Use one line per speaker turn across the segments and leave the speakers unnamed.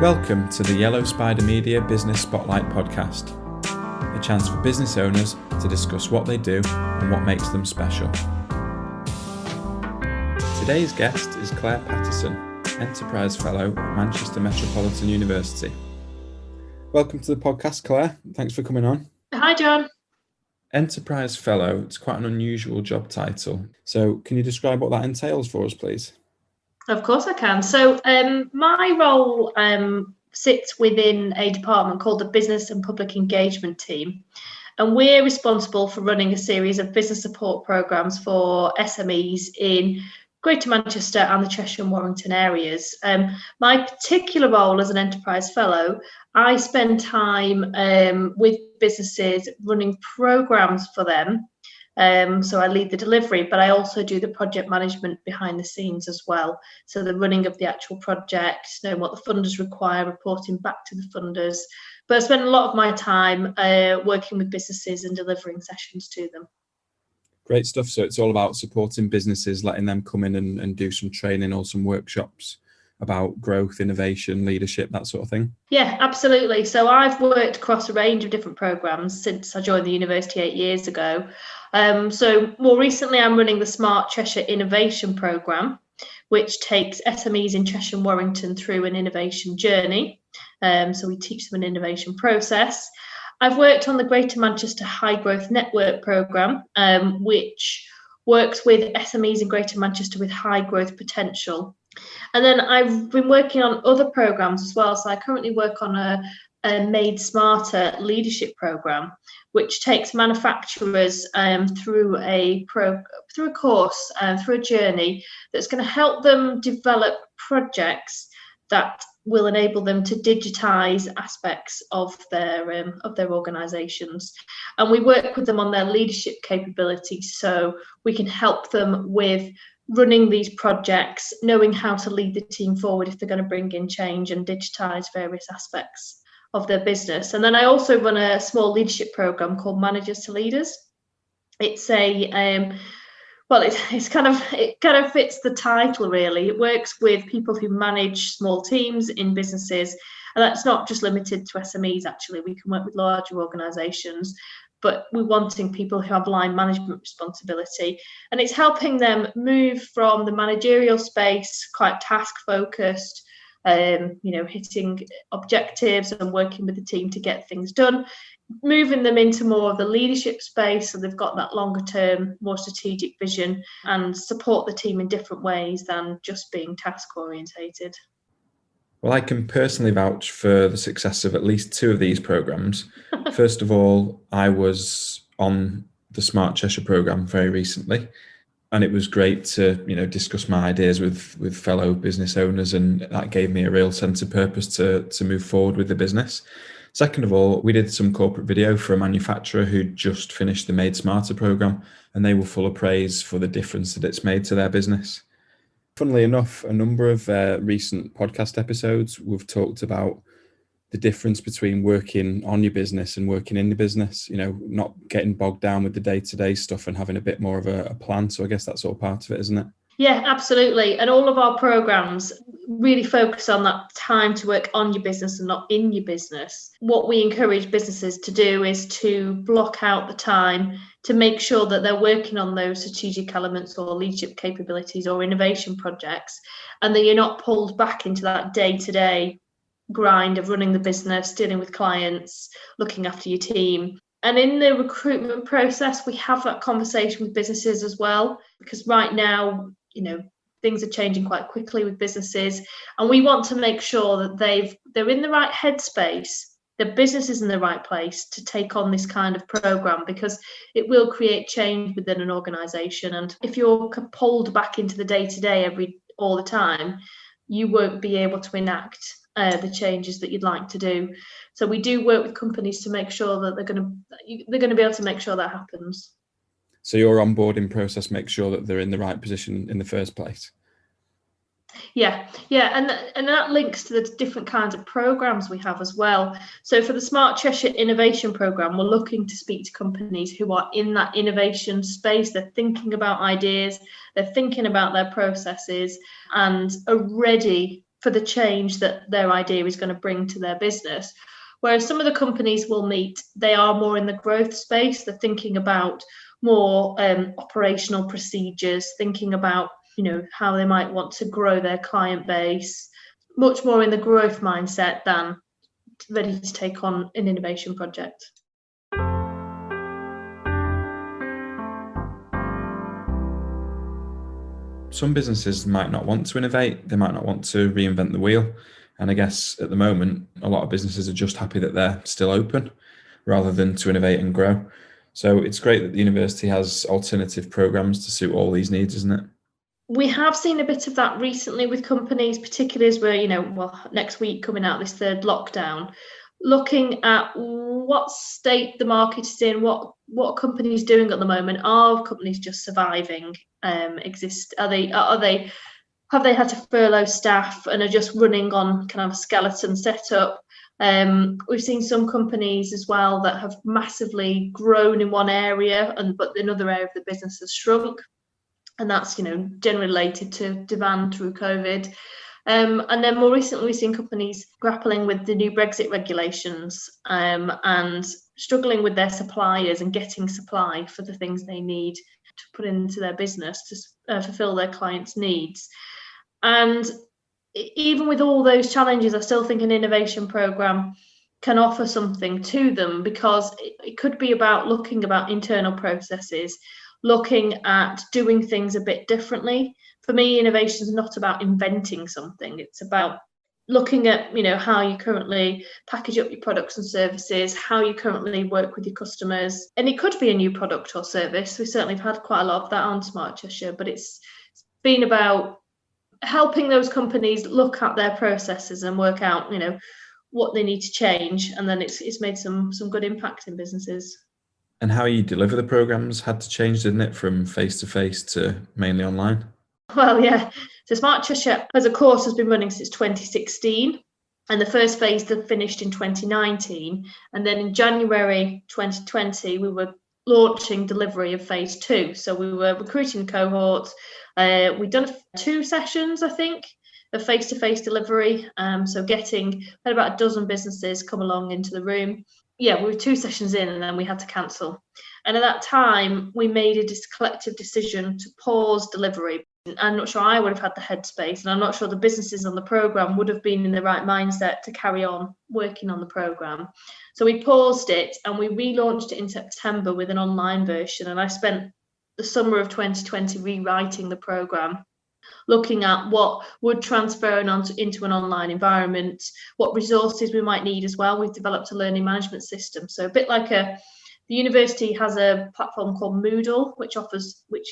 Welcome to the Yellow Spider Media Business Spotlight podcast, a chance for business owners to discuss what they do and what makes them special. Today's guest is Claire Pattison, Enterprise Fellow at Manchester Metropolitan University. Welcome to the podcast, Claire. Thanks for coming on.
Hi, John.
Enterprise Fellow, it's quite an unusual job title. So can you describe what that entails for us, please?
Of course I can. So my role sits within a department called the Business and Public Engagement team. And we're responsible for running a series of business support programs for SMEs in Greater Manchester and the Cheshire and Warrington areas. My particular role as an Enterprise Fellow, I spend time with businesses running programs for them. So I lead the delivery, but I also do the project management behind the scenes as well. So the running of the actual project, knowing what the funders require, reporting back to the funders. But I spend a lot of my time working with businesses and delivering sessions to them.
Great stuff. So it's all about supporting businesses, letting them come in and do some training or some workshops about growth, innovation, leadership, that sort of thing.
Yeah, absolutely. So I've worked across a range of different programs since I joined the university 8 years ago. So more recently, I'm running the Smart Cheshire Innovation Programme, which takes SMEs in Cheshire and Warrington through an innovation journey. So we teach them an innovation process. I've worked on the Greater Manchester High Growth Network Programme, which works with SMEs in Greater Manchester with high growth potential. And then I've been working on other programs as well. So I currently work on a Made Smarter leadership program, which takes manufacturers through a course, through a journey that's going to help them develop projects that will enable them to digitize aspects of their organizations. And we work with them on their leadership capabilities, so we can help them with running these projects, knowing how to lead the team forward if they're going to bring in change and digitize various aspects of their business. And then I also run a small leadership program called Managers to Leaders. It's a it kind of fits the title really. It works with people who manage small teams in businesses, and that's not just limited to SMEs. Actually, we can work with larger organisations, but we're wanting people who have line management responsibility, and it's helping them move from the managerial space, quite task focused, hitting objectives and working with the team to get things done, moving them into more of the leadership space, so they've got that longer term, more strategic vision and support the team in different ways than just being task orientated.
Well, I can personally vouch for the success of at least two of these programs. First of all, I was on the Smart Cheshire program very recently, and it was great to discuss my ideas with fellow business owners, and that gave me a real sense of purpose to move forward with the business. Second of all, we did some corporate video for a manufacturer who just finished the Made Smarter program, and they were full of praise for the difference that it's made to their business. Funnily enough, a number of recent podcast episodes, we've talked about the difference between working on your business and working in the business, not getting bogged down with the day-to-day stuff and having a bit more of a plan. So I guess that's all part of it, isn't it?
Yeah, absolutely. And all of our programs really focus on that time to work on your business and not in your business. What we encourage businesses to do is to block out the time to make sure that they're working on those strategic elements or leadership capabilities or innovation projects, and that you're not pulled back into that day-to-day grind of running the business, dealing with clients, looking after your team. And in the recruitment process, we have that conversation with businesses as well, because right now, things are changing quite quickly with businesses, and we want to make sure that they're in the right headspace, the business is in the right place to take on this kind of program, because it will create change within an organization. And if you're pulled back into the day-to-day all the time, you won't be able to enact the changes that you'd like to do. So we do work with companies to make sure that they're going to be able to make sure that happens.
So your onboarding process makes sure that they're in the right position in the first place.
Yeah, and that links to the different kinds of programs we have as well. So for the Smart Cheshire Innovation Programme, we're looking to speak to companies who are in that innovation space. They're thinking about ideas, they're thinking about their processes, and are ready for the change that their idea is going to bring to their business. Whereas some of the companies we'll meet, they are more in the growth space. They're thinking about more operational procedures, thinking about, how they might want to grow their client base, much more in the growth mindset than ready to take on an innovation project.
Some businesses might not want to innovate, they might not want to reinvent the wheel. And I guess at the moment, a lot of businesses are just happy that they're still open rather than to innovate and grow. So it's great that the university has alternative programs to suit all these needs, isn't it?
We have seen a bit of that recently with companies, particularly as we're, next week coming out this third lockdown, looking at what state the market is in, what companies doing at the moment. Are companies just surviving? Have they had to furlough staff and are just running on kind of a skeleton setup? We've seen some companies as well that have massively grown in one area, but another area of the business has shrunk, and that's generally related to demand through COVID. And then more recently, we've seen companies grappling with the new Brexit regulations and struggling with their suppliers and getting supply for the things they need to put into their business to fulfill their clients' needs. And even with all those challenges, I still think an innovation program can offer something to them, because it could be about looking about internal processes, looking at doing things a bit differently. For me, innovation is not about inventing something. It's about looking at, how you currently package up your products and services, how you currently work with your customers. And it could be a new product or service. We certainly have had quite a lot of that on Smart Cheshire, but it's been about helping those companies look at their processes and work out, what they need to change. And then it's made some good impact in businesses.
And how you deliver the programs had to change, didn't it, from face-to-face to mainly online?
Well, yeah. So Smart Cheshire as a course has been running since 2016, and the first phase that finished in 2019. And then in January 2020, we were launching delivery of phase 2. So we were recruiting cohorts. We'd done 2 sessions, I think, of face-to-face delivery. So had about a dozen businesses come along into the room. Yeah, we were 2 sessions in and then we had to cancel. And at that time, we made a collective decision to pause delivery. I'm not sure I would have had the headspace, and I'm not sure the businesses on the programme would have been in the right mindset to carry on working on the programme. So we paused it and we relaunched it in September with an online version. And I spent the summer of 2020 rewriting the programme, looking at what would transfer into an online environment, what resources we might need as well. We've developed a learning management system. So a bit like the university has a platform called Moodle, which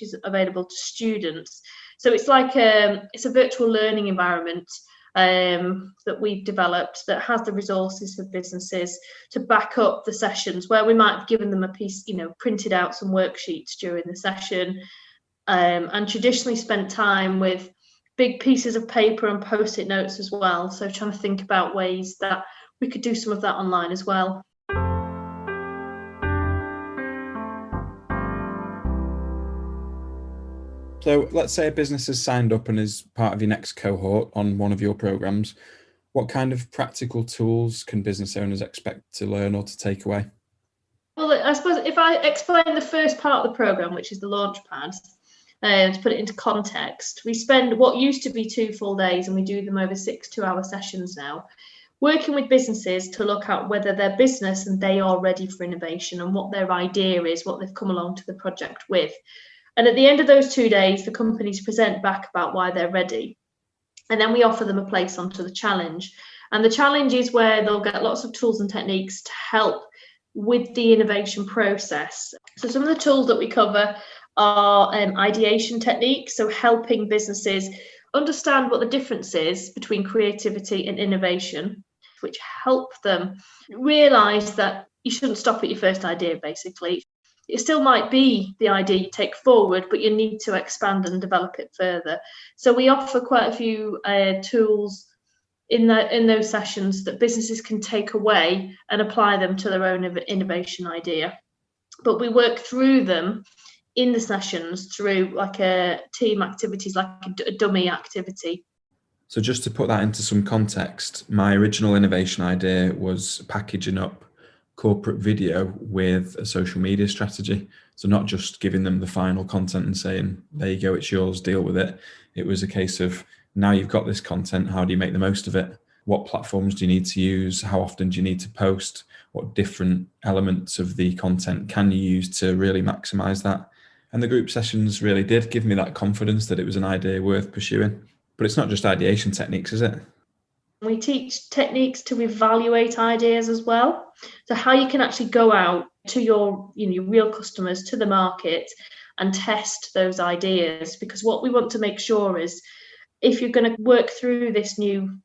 is available to students. So it's like it's a virtual learning environment that we've developed that has the resources for businesses to back up the sessions, where we might have given them a piece, printed out some worksheets during the session, and traditionally spent time with big pieces of paper and post-it notes as well. So trying to think about ways that we could do some of that online as well.
So let's say a business has signed up and is part of your next cohort on one of your programs. What kind of practical tools can business owners expect to learn or to take away?
Well, I suppose if I explain the first part of the program, which is the Launchpad, to put it into context, we spend what used to be 2 full days, and we do them over 6 2-hour sessions now, working with businesses to look at whether their business and they are ready for innovation and what their idea is, what they've come along to the project with. And at the end of those 2 days, the companies present back about why they're ready. And then we offer them a place onto the challenge. And the challenge is where they'll get lots of tools and techniques to help with the innovation process. So some of the tools that we cover are ideation techniques, so helping businesses understand what the difference is between creativity and innovation, which help them realise that you shouldn't stop at your first idea, basically. It still might be the idea you take forward, but you need to expand and develop it further. So we offer quite a few tools in those sessions that businesses can take away and apply them to their own innovation idea. But we work through them in the sessions through like a team activities, like a dummy activity.
So just to put that into some context, my original innovation idea was packaging up corporate video with a social media strategy. So not just giving them the final content and saying, there you go, it's yours, deal with it. It was a case of, now you've got this content, how do you make the most of it? What platforms do you need to use? How often do you need to post? What different elements of the content can you use to really maximize that? And the group sessions really did give me that confidence that it was an idea worth pursuing. But it's not just ideation techniques, is it?
We teach techniques to evaluate ideas as well. So how you can actually go out to your real customers, to the market, and test those ideas. Because what we want to make sure is, if you're going to work through this new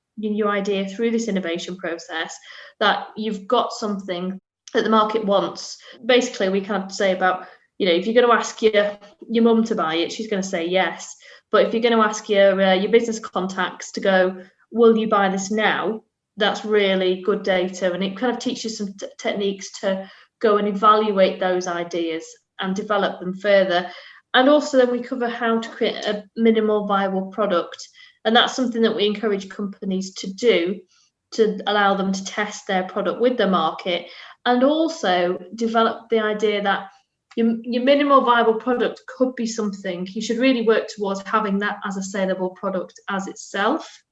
idea, through this innovation process, that you've got something that the market wants. Basically, we kind of say about, if you're going to ask your mum to buy it, she's going to say yes. But if you're going to ask your business contacts to go, will you buy this now? That's really good data, and it kind of teaches some techniques to go and evaluate those ideas and develop them further. And also then we cover how to create a minimal viable product, and that's something that we encourage companies to do, to allow them to test their product with the market, and also develop the idea that your minimal viable product could be something you should really work towards having that as a saleable product as itself,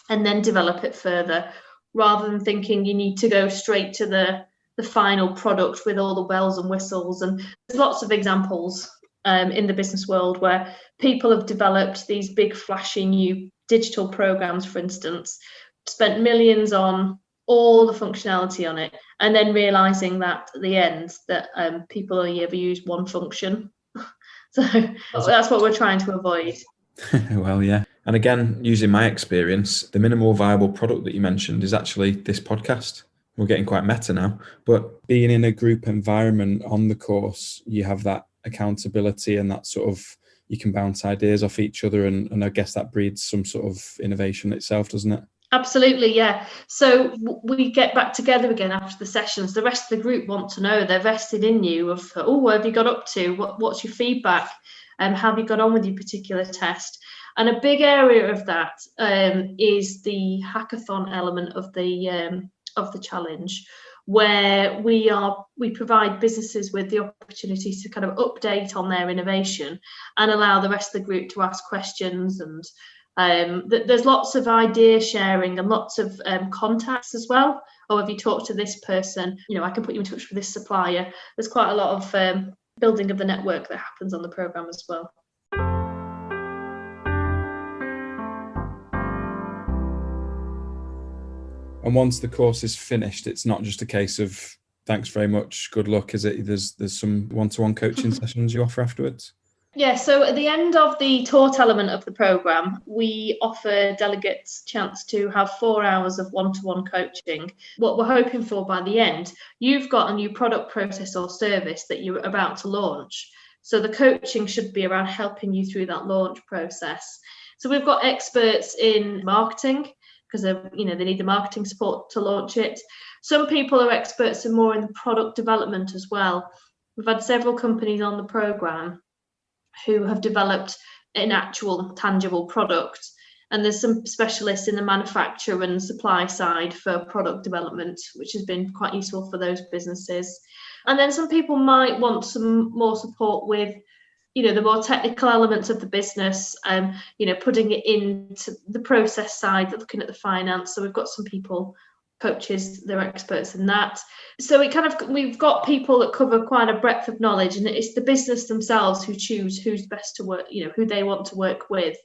and then develop it further, rather than thinking you need to go straight to the final product with all the bells and whistles. And there's lots of examples in the business world where people have developed these big flashy new digital programs, for instance, spent millions on all the functionality on it, and then realizing that at the end that people only ever use one function. So that's what we're trying to avoid.
Well, yeah. And again, using my experience, the minimal viable product that you mentioned is actually this podcast. We're getting quite meta now, but being in a group environment on the course, you have that accountability and that sort of, you can bounce ideas off each other, and I guess that breeds some sort of innovation itself, doesn't it?
Absolutely, yeah. So we get back together again after the sessions. The rest of the group want to know, they're vested in you, of, what have you got up to? What's your feedback? How have you got on with your particular test? And a big area of that is the hackathon element of the challenge, where we provide businesses with the opportunity to kind of update on their innovation and allow the rest of the group to ask questions. And there's lots of idea sharing and lots of contacts as well. Oh, have you talked to this person? I can put you in touch with this supplier. There's quite a lot of building of the network that happens on the program as well.
And once the course is finished, it's not just a case of thanks very much, good luck, is it? There's some one-to-one coaching sessions you offer afterwards?
Yeah, so at the end of the taught element of the programme, we offer delegates a chance to have 4 hours of one-to-one coaching. What we're hoping for by the end, you've got a new product, process or service that you're about to launch. So the coaching should be around helping you through that launch process. So we've got experts in marketing, because they need the marketing support to launch it. Some people are experts in more in the product development as well. We've had several companies on the programme who have developed an actual tangible product, and there's some specialists in the manufacture and supply side for product development, which has been quite useful for those businesses. And then some people might want some more support with the more technical elements of the business, putting it into the process side, looking at the finance. So we've got some people, coaches, they're experts in that. So we've got people that cover quite a breadth of knowledge, and it's the business themselves who choose who's best to work, who they want to work with.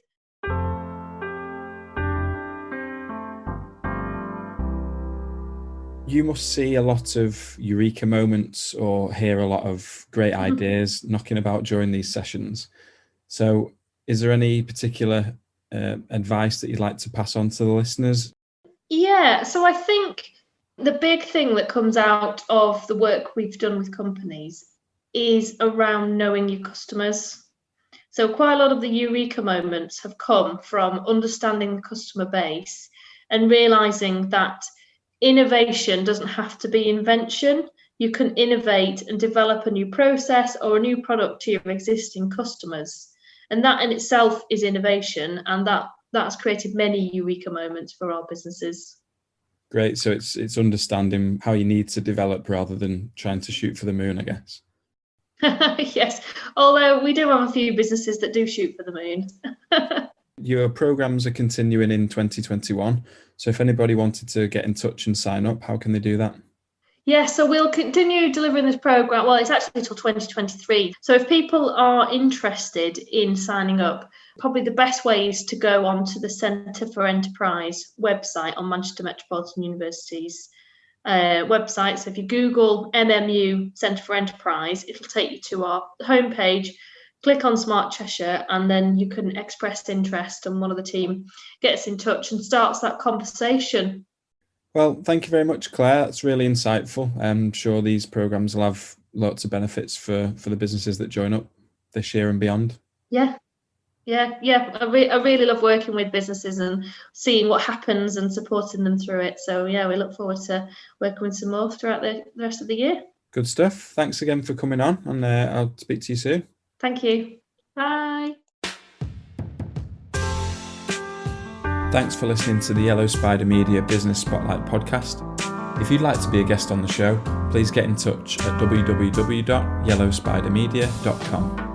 You must see a lot of eureka moments or hear a lot of great ideas knocking about during these sessions. So is there any particular advice that you'd like to pass on to the listeners?
Yeah, so I think the big thing that comes out of the work we've done with companies is around knowing your customers. So quite a lot of the eureka moments have come from understanding the customer base and realizing that innovation doesn't have to be invention. You can innovate and develop a new process or a new product to your existing customers. And that in itself is innovation. And that that's created many eureka moments for our businesses.
Great. So it's understanding how you need to develop rather than trying to shoot for the moon, I guess.
Yes, although we do have a few businesses that do shoot for the moon.
Your programs are continuing in 2021. So if anybody wanted to get in touch and sign up, how can they do that?
Yeah, so we'll continue delivering this program. Well, it's actually till 2023. So if people are interested in signing up, probably the best way is to go onto the Centre for Enterprise website on Manchester Metropolitan University's website. So if you Google MMU Centre for Enterprise, it'll take you to our homepage. Click on Smart Cheshire, and then you can express interest, and one of the team gets in touch and starts that conversation.
Well, thank you very much, Claire. That's really insightful. I'm sure these programs will have lots of benefits for the businesses that join up this year and beyond.
Yeah. I really love working with businesses and seeing what happens and supporting them through it. So yeah, we look forward to working with some more throughout the rest of the year.
Good stuff. Thanks again for coming on, and I'll speak to you soon.
Thank you. Bye.
Thanks for listening to the Yellow Spider Media Business Spotlight podcast. If you'd like to be a guest on the show, please get in touch at www.yellowspidermedia.com.